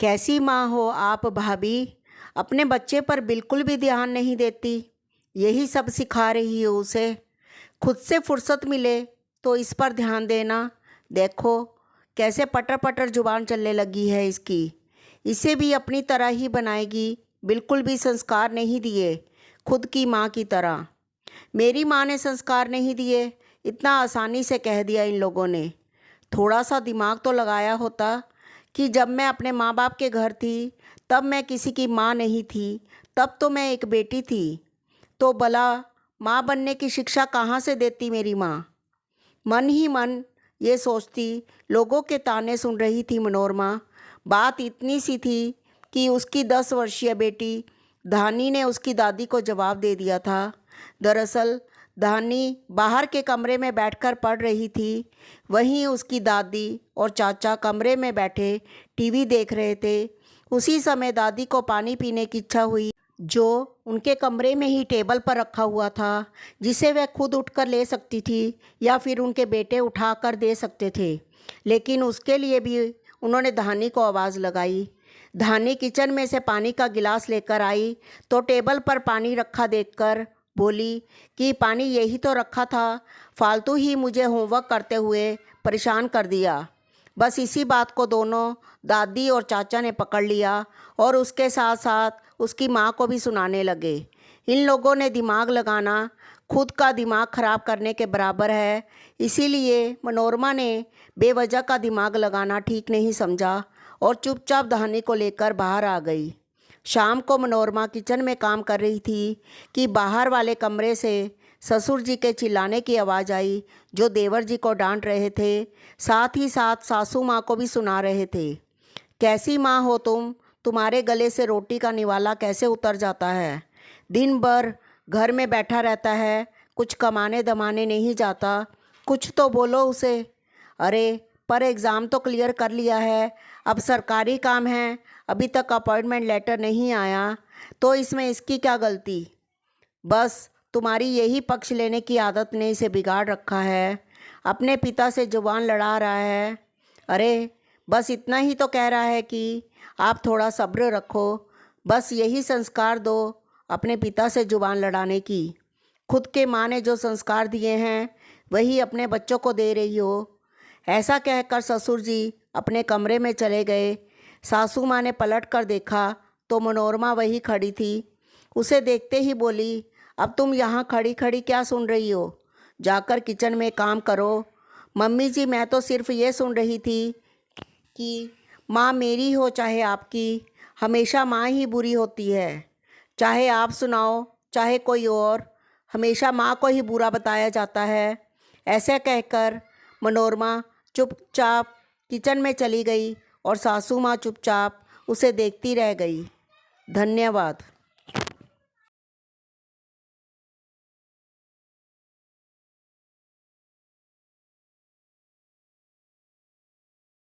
कैसी माँ हो आप भाभी। अपने बच्चे पर बिल्कुल भी ध्यान नहीं देती। यही सब सिखा रही हो उसे। खुद से फुर्सत मिले तो इस पर ध्यान देना। देखो कैसे पटर पटर जुबान चलने लगी है इसकी। इसे भी अपनी तरह ही बनाएगी। बिल्कुल भी संस्कार नहीं दिए खुद की माँ की तरह। मेरी माँ ने संस्कार नहीं दिए, इतना आसानी से कह दिया इन लोगों ने। थोड़ा सा दिमाग तो लगाया होता कि जब मैं अपने माँ बाप के घर थी तब मैं किसी की माँ नहीं थी, तब तो मैं एक बेटी थी। तो भला माँ बनने की शिक्षा कहाँ से देती मेरी माँ। मन ही मन ये सोचती। लोगों के ताने सुन रही थी मनोरमा। बात इतनी सी थी कि उसकी 10 वर्षीय बेटी धानी ने उसकी दादी को जवाब दे दिया था। दरअसल धानी बाहर के कमरे में बैठकर पढ़ रही थी। वहीं उसकी दादी और चाचा कमरे में बैठे टीवी देख रहे थे। उसी समय दादी को पानी पीने की इच्छा हुई, जो उनके कमरे में ही टेबल पर रखा हुआ था, जिसे वह खुद उठकर ले सकती थी या फिर उनके बेटे उठाकर दे सकते थे। लेकिन उसके लिए भी उन्होंने धानी को आवाज़ लगाई। धानी किचन में से पानी का गिलास लेकर आई तो टेबल पर पानी रखा देखकर बोली कि पानी यही तो रखा था, फालतू ही मुझे होमवर्क करते हुए परेशान कर दिया। बस इसी बात को दोनों दादी और चाचा ने पकड़ लिया और उसके साथ साथ उसकी माँ को भी सुनाने लगे। इन लोगों ने दिमाग लगाना खुद का दिमाग खराब करने के बराबर है। इसीलिए मनोरमा ने बेवजह का दिमाग लगाना ठीक नहीं समझा और चुपचाप धानी को लेकर बाहर आ गई। शाम को मनोरमा किचन में काम कर रही थी कि बाहर वाले कमरे से ससुर जी के चिल्लाने की आवाज़ आई, जो देवर जी को डांट रहे थे, साथ ही साथ सासू माँ को भी सुना रहे थे। कैसी माँ हो तुम, तुम्हारे गले से रोटी का निवाला कैसे उतर जाता है। दिन भर घर में बैठा रहता है, कुछ कमाने दमाने नहीं जाता। कुछ तो बोलो उसे। अरे पर एग्ज़ाम तो क्लियर कर लिया है, अब सरकारी काम है, अभी तक अपॉइंटमेंट लेटर नहीं आया, तो इसमें इसकी क्या गलती। बस तुम्हारी यही पक्ष लेने की आदत ने इसे बिगाड़ रखा है। अपने पिता से जुबान लड़ा रहा है। अरे बस इतना ही तो कह रहा है कि आप थोड़ा सब्र रखो। बस यही संस्कार दो अपने पिता से जुबान लड़ाने की। खुद के माँ ने जो संस्कार दिए हैं वही अपने बच्चों को दे रही हो। ऐसा कहकर ससुर जी अपने कमरे में चले गए। सासू माँ ने पलट कर देखा तो मनोरमा वही खड़ी थी। उसे देखते ही बोली, अब तुम यहाँ खड़ी खड़ी क्या सुन रही हो, जाकर किचन में काम करो। मम्मी जी मैं तो सिर्फ ये सुन रही थी कि माँ मेरी हो चाहे आपकी, हमेशा माँ ही बुरी होती है। चाहे आप सुनाओ चाहे कोई और, हमेशा माँ को ही बुरा बताया जाता है। ऐसे कहकर मनोरमा चुपचाप किचन में चली गई और सासू माँ चुपचाप उसे देखती रह गई। धन्यवाद।